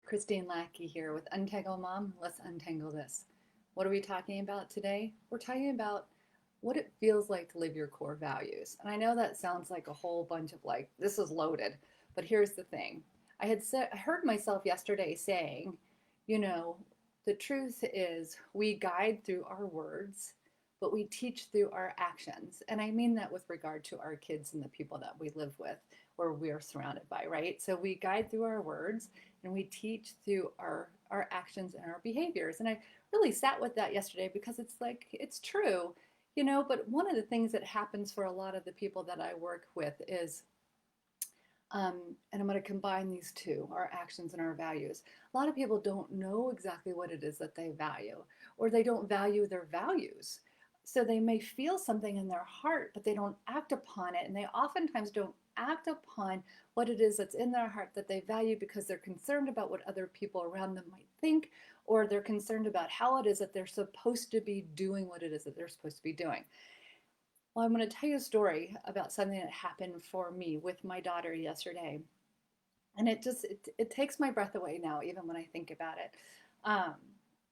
Christine Lackey here with Untangle Mom. Let's untangle this. What are we talking about today? We're talking about what it feels like to live your core values. And I know that sounds like a whole bunch of like, this is loaded, but here's the thing. I heard myself yesterday saying, you know, the truth is we guide through our words, but we teach through our actions. And I mean that with regard to our kids and the people that we live with or we're surrounded by, right? So we guide through our words and we teach through our actions and our behaviors. And I really sat with that yesterday because it's like it's true, but one of the things that happens for a lot of the people that I work with is and I'm going to combine these two, our actions and our values. A lot of people don't know exactly what it is that they value, or they don't value their values. So they may feel something in their heart, but they don't act upon it. And they oftentimes don't act upon what it is that's in their heart that they value because they're concerned about what other people around them might think, or they're concerned about how it is that they're supposed to be doing what it is that they're supposed to be doing. Well, I'm going to tell you a story about something that happened for me with my daughter yesterday. And it takes my breath away now, even when I think about it. Um,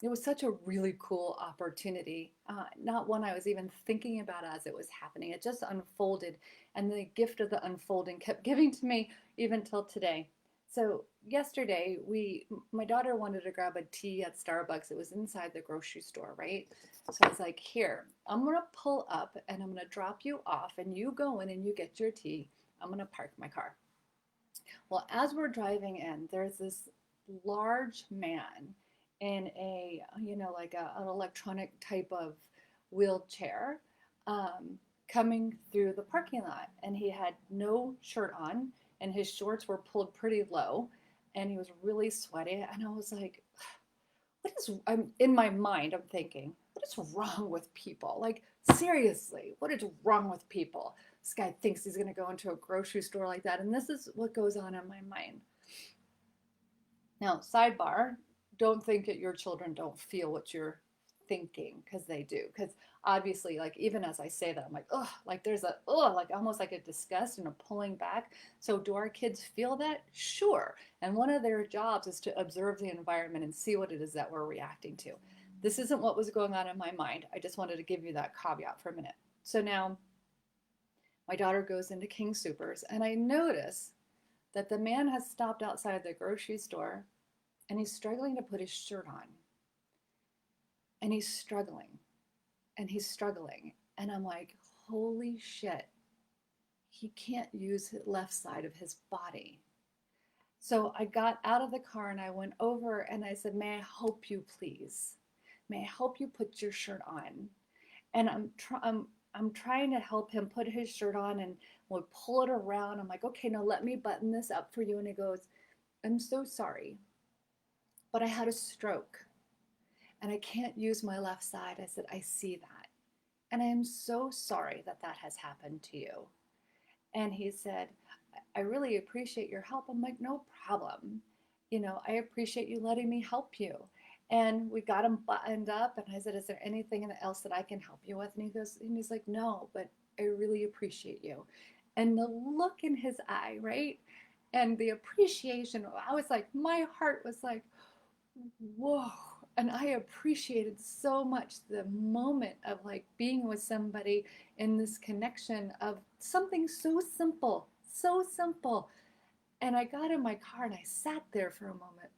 it was such a really cool opportunity, not one I was even thinking about as it was happening. It just unfolded, and the gift of the unfolding kept giving to me even till today. So yesterday, my daughter wanted to grab a tea at Starbucks. It was inside the grocery store, right? So I was like, here, I'm gonna pull up and I'm gonna drop you off, and you go in and you get your tea. I'm gonna park my car. Well, as we're driving in, there's this large man in an electronic type of wheelchair coming through the parking lot. And he had no shirt on, and his shorts were pulled pretty low, and he was really sweaty. And I was like, I'm in my mind, I'm thinking, what is wrong with people? Like, seriously, what is wrong with people? This guy thinks he's going to go into a grocery store like that. And this is what goes on in my mind. Now, sidebar, don't think that your children don't feel what you're thinking, because they do. Because obviously, like, even as I say that, I'm like, oh, like there's like almost like a disgust and a pulling back. So, do our kids feel that? Sure. And one of their jobs is to observe the environment and see what it is that we're reacting to. This isn't what was going on in my mind. I just wanted to give you that caveat for a minute. So now my daughter goes into King Supers, and I notice that the man has stopped outside the grocery store and he's struggling to put his shirt on. And he's struggling and he's struggling. And I'm like, holy shit, he can't use the left side of his body. So I got out of the car and I went over and I said, may I help you, please? May I help you put your shirt on? And I'm trying to help him put his shirt on, and we pull it around. I'm like, okay, now let me button this up for you. And he goes, I'm so sorry, but I had a stroke and I can't use my left side. I said, I see that. And I am so sorry that that has happened to you. And he said, I really appreciate your help. I'm like, no problem. I appreciate you letting me help you. And we got him buttoned up. And I said, is there anything else that I can help you with? And he's like, no, but I really appreciate you. And the look in his eye, right? And the appreciation, I was like, my heart was like, whoa. And I appreciated so much the moment of like being with somebody in this connection of something so simple, so simple. And I got in my car and I sat there for a moment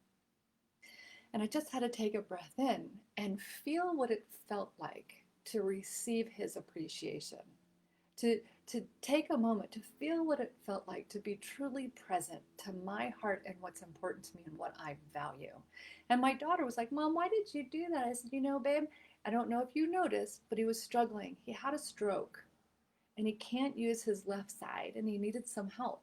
and I just had to take a breath in and feel what it felt like to receive his appreciation, to take a moment to feel what it felt like to be truly present to my heart and what's important to me and what I value. And my daughter was like, Mom, why did you do that? I said, babe, I don't know if you noticed, but he was struggling. He had a stroke and he can't use his left side and he needed some help.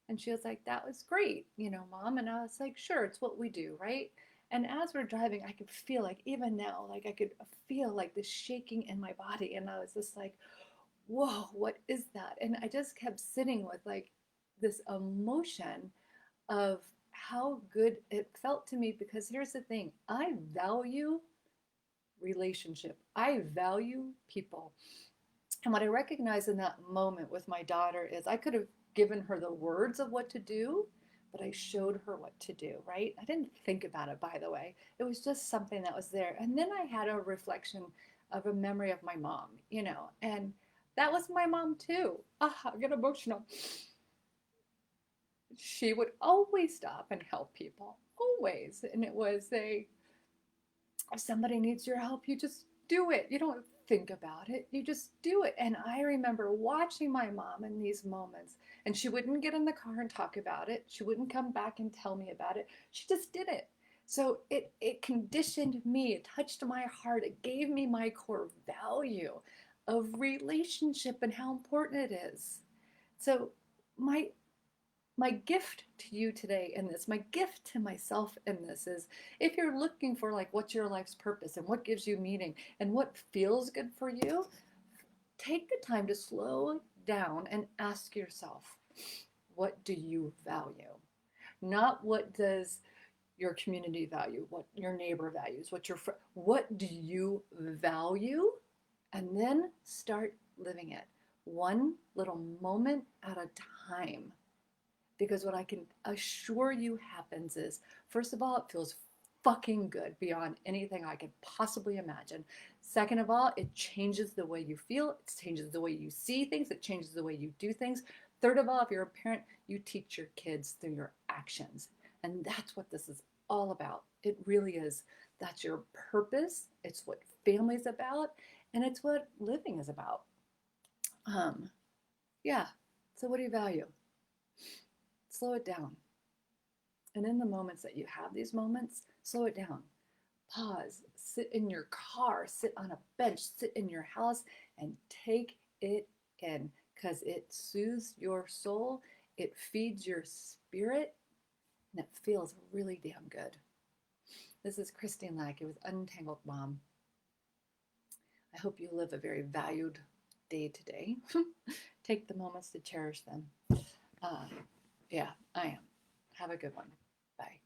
And she was like, that was great, Mom. And I was like, sure, it's what we do, right? And as we're driving, I could feel like, even now, like I could feel like the shaking in my body. And I was just like, whoa, what is that? And I just kept sitting with like this emotion of how good it felt to me. Because here's the thing, I value relationship, I value people. And what I recognized in that moment with my daughter is I could have given her the words of what to do, but I showed her what to do, right? I didn't think about it, by the way. It was just something that was there. And then I had a reflection of a memory of my mom, and that was my mom too. I get emotional. She would always stop and help people, always. And it was if somebody needs your help, you just do it. You don't think about it, you just do it. And I remember watching my mom in these moments, and she wouldn't get in the car and talk about it. She wouldn't come back and tell me about it. She just did it. So it conditioned me, it touched my heart, it gave me my core value of relationship and how important it is. So my my gift to you today in this, my gift to myself in this is, if you're looking for like what's your life's purpose and what gives you meaning and what feels good for you, take the time to slow down and ask yourself, what do you value? Not what does your community value, what your neighbor values, what do you value? And then start living it one little moment at a time. Because what I can assure you happens is, first of all, it feels fucking good beyond anything I could possibly imagine. Second of all, it changes the way you feel, it changes the way you see things, it changes the way you do things. Third of all, if you're a parent, you teach your kids through your actions. And that's what this is all about. It really is. That's your purpose. It's what family's about, and it's what living is about. Yeah. So what do you value? Slow it down. And in the moments that you have these moments, slow it down. Pause, sit in your car, sit on a bench, sit in your house, and take it in, because it soothes your soul, it feeds your spirit, and it feels really damn good. This is Christine Lackey with Untangled Mom. I hope you live a very valued day today. Take the moments to cherish them. Yeah, I am. Have a good one. Bye.